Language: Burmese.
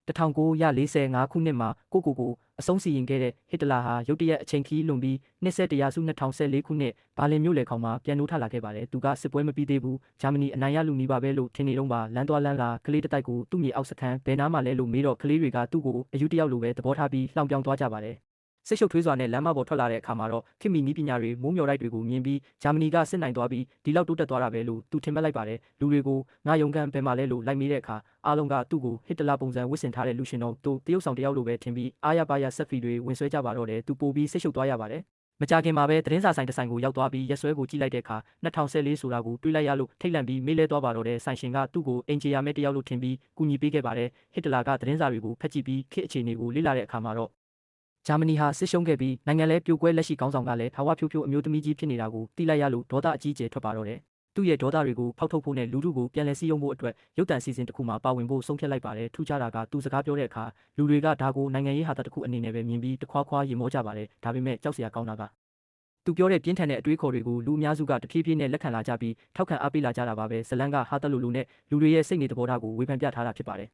1945 ခုနှစ်မှာကိုအဆုံးစီရင်ခဲ့တဲ့ဟစ်တလာဟာရုတ်တရက်အချိန်ခီးလွန်ပြီးနှစ်ဆက်တရားစု2014ခုနှစ်ဘာလင်မြို့လေခေါင်မှာပြန်နိုးထလာခဲ့ပါတယ်သူကစစ်ပွဲမပြီးသေးဘူးဂျာမနီအနိုင်ရလူနီးပါပဲလို့ထင်နေတော့ပါလမ်းသွားလမ်းလာကလေးတိုက်ကိုသူ့မြေအောက်စခန်းဘယ်နားမှလဲလို့မေးတော့ကလေးတွေကသူ့ကိုအယူတယောက်လိုပဲသဘောထားပြီးလှောင်ပြောင်းသွားကြပါတယ်စိတ်ရှုပ်ထွေးစွာနဲ့လမ်းမပေါ်ထွက်လာတဲ့အခါမှာတော့ခင်မီနီးပညာတွေမိုးမျှော်တိုက်တွေကိုမြင်ပြီးဂျာမနီကစစ်နိုင်သွားပြီးဒီလောက်တိုးတက်သွားတာပဲလို့သူထင်မှတ်လိုက်ပါတယ်လူတွေကိုငါယုံကန်ဘယ်မှာလဲလို့လိုက်မေးတဲ့အခါအားလုံးကသူ့ကိုဟစ်တလာပုံစံဝစ်ဆင်ထားတဲ့လူရှင်တော်သူတရုတ်ဆောင်တယောက်လိုပဲထင်ပြီးအားရပါရဆက်ဖီတွေဝင်ဆွဲကြပါတော့တယ်သူပိုပြီးစိတ်ရှုပ်သွားရပါတယ်မကြခင်မှာပဲသတင်းစာဆိုင်တစ်ဆိုင်ကိုရောက်သွားပြီးရက်စွဲကိုကြည့်လိုက်တဲ့အခါ2014ဆိုတာကိုတွေးလိုက်ရလို့ထိတ်လန့်ပြီးမေးလဲသွားပါတော့တဲ့ဆိုင်ရှင်ကသူ့ကိုအင်ဂျီယာမဲတယောက်လိုထင်ပြီးကူညီပေးခဲ့ပါတယ်ဟစ်တလာကသတင်းစာတွေကိုဖတ်ကြည့်ပြီးခေတ်အခြေအနေကိုလေ့လာတဲ့အခါမှာတော့ဂျာမနီဟာစစ်ရှုံးခဲ့ပြီးနိုင်ငံလဲပြိုကွဲလက်ရှိကောင်းဆောင်ကလည်းထာဝဖြိုးဖြိုးအမျိုးသမီးကြီးဖြစ်နေတာကိုသိလိုက်ရလို့ဒေါသအကြီးအကျယ်ထွက်ပါတော့တယ်သူ့ရဲ့ဒေါသတွေကိုဖောက်ထုတ်ဖို့နဲ့လူထုကိုပြန်လည်စည်းရုံးဖို့အတွက်ရုပ်တံစီစဉ်တစ်ခုမှာပါဝင်ဖို့ဆုံးဖြတ်လိုက်ပါတယ်ထူးခြားတာကသူစကားပြောတဲ့အခါလူတွေကဒါကိုနိုင်ငံရေးဟာတာတစ်ခုအနေနဲ့ပဲမြင်ပြီးတခွားခွားရေမောကြပါတယ်ဒါပေမဲ့ကြောက်စရာကောင်းတာကသူပြောတဲ့ပြင်းထန်တဲ့အတွေးခေါ်တွေကိုလူအများစုကတဖြည်းဖြည်းနဲ့လက်ခံလာကြပြီးထောက်ခံအားပေးလာကြတာပါပဲဇလန်ကဟာတလူနဲ့လူတွေရဲ့စိတ်နေသဘောထားကိုဝေဖန်ပြထားတာဖြစ်ပါတယ်